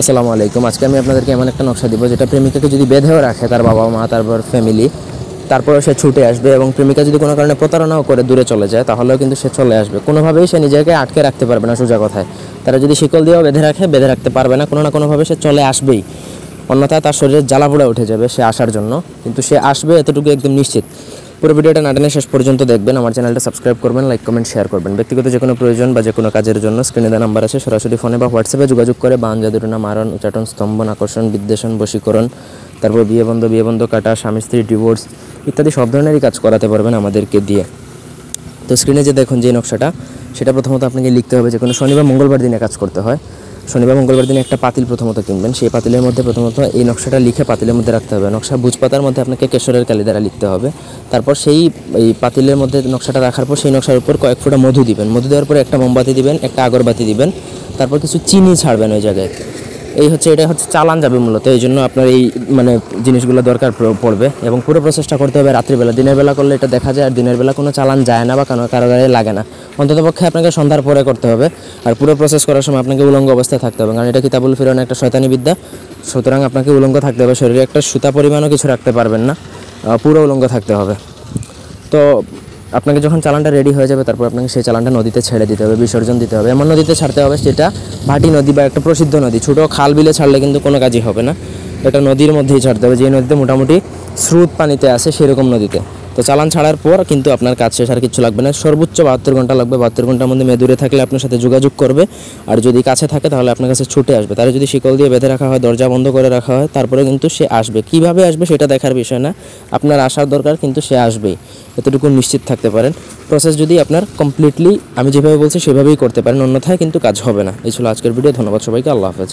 আসসালামু আলাইকুম। আজকে আমি আপনাদেরকে এমন একটা নকশা দিব যেটা প্রেমিকাকে যদি বেঁধেও রাখে তার বাবা মা তারপর ফ্যামিলি, তারপরে সে ছুটে আসবে। এবং প্রেমিকা যদি কোনো কারণে প্রতারণাও করে দূরে চলে যায় তাহলেও কিন্তু সে চলে আসবে। কোনোভাবেই সে নিজেকে আটকে রাখতে পারবে না। সোজা কথায়, তারা যদি শিকল দিয়েও বেঁধে রাখতে পারবে না। কোনো না কোনোভাবে সে চলে আসবেই, অন্যথায় তার শরীরে জ্বালাপোড়া উঠে যাবে সে আসার জন্য। কিন্তু সে আসবে, এতটুকু একদম নিশ্চিত। পুরো ভিডিওটা না টেনে শেষ পর্যন্ত দেখবেন। আমার চ্যানেলটা সাবস্ক্রাইব করবেন, লাইক কমেন্ট শেয়ার করবেন। ব্যক্তিগত যে কোনো প্রয়োজন বা যে কোনো কাজের জন্য স্ক্রিনে দেওয়া নাম্বার আছে, সরাসরি ফোনে বা হোয়াটসঅ্যাপে যোগাযোগ করে বান, জাদুটনা, মারণ, উচ্চাটন, স্তম্ভন, আকর্ষণ, বিদ্বেষণ, বশীকরণ, তারপর বিয়ে বন্ধ কাটা, স্বামী স্ত্রী ডিভোর্স ইত্যাদি সব ধরনেরই কাজ করাতে পারবেন আমাদেরকে দিয়ে। তো স্ক্রিনে যে দেখুন যে নকশাটা, সেটা প্রথমত আপনাকে লিখতে হবে যে কোনো শনিবার মঙ্গলবার দিনে কাজ করতে হয়। শনিবার মঙ্গলবার দিনে একটা পাতিল প্রথমত কিনবেন। সেই পাতিলের মধ্যে প্রথমত এই নকশাটা লিখে পাতিলের মধ্যে রাখতে হবে। নকশা বুঝপাতার মধ্যে আপনাকে কেশরের কালি দ্বারা লিখতে হবে। তারপর এই পাতিলের মধ্যে নকশাটা রাখার পর সেই নকশার উপর কয়েক ফোঁটা মধু দিবেন। মধু দেওয়ার পরে একটা মোমবাতি দিবেন, একটা আগরবাতি দিবেন, তারপর কিছু চিনি ছাড়বেন ওই জায়গায়। এটা হচ্ছে চালান যাবে মূলত, এই জন্য আপনার এই জিনিসগুলো দরকার পড়বে। এবং পুরো প্রসেসটা করতে হবে রাত্রিবেলা। দিনের বেলা করলে এটা দেখা যায়, আর দিনের বেলা কোনো চালান যায় না বা কারো গায়ে লাগে না। অন্ততপক্ষে আপনাকে সন্ধ্যার পরে করতে হবে। আর পুরো প্রসেস করার সময় আপনাকে উলঙ্গ অবস্থায় থাকতে হবে, কারণ এটা কিতাবুল ফিরন একটা শয়তানি বিদ্যা। সুতরাং আপনাকে উলঙ্গ থাকতে হবে। শরীরে একটা সুতা পরিমাণও কিছু রাখতে পারবেন না, পুরো উলঙ্গ থাকতে হবে। তো আপনাকে যখন চালানটা রেডি হয়ে যাবে, তারপর আপনাকে সেই চালানটা নদীতে ছেড়ে দিতে হবে, বিসর্জন দিতে হবে। এমন নদীতে ছাড়তে হবে যেটা ভাটি নদী বা একটা প্রসিদ্ধ নদী। ছোটো খাল বিলে ছাড়লে কিন্তু কোনো কাজই হবে না। এটা নদীর মধ্যেই ছাড়তে হবে, যে নদীতে মোটামুটি স্রোত পানিতে আসে সেরকম নদীতে। তো চালান ছাড়ার পর কিন্তু আপনার কাজ শেষ, আর কিছু লাগবে না। সর্বোচ্চ 72 ঘন্টা লাগবে। 72 ঘন্টার মধ্যে মেয়ে দূরে থাকলে আপনার সাথে যোগাযোগ করবে, আর যদি কাছে থাকে তাহলে আপনার কাছে ছুটে আসবে। তারা যদি শিকল দিয়ে বেঁধে রাখা হয়, দরজা বন্ধ করে রাখা হয়, তারপরে কিন্তু সে আসবে। কীভাবে আসবে সেটা দেখার বিষয় না, আপনার আসার দরকার, কিন্তু সে আসবেই, এতটুকু নিশ্চিত থাকতে পারেন। প্রসেস যদি আপনার কমপ্লিটলি আমি যেভাবে বলছি সেভাবেই করতে পারেন, অন্যথায় কিন্তু কাজ হবে না। এই ছিল আজকের ভিডিও। ধন্যবাদ সবাইকে। আল্লাহ হাফেজ।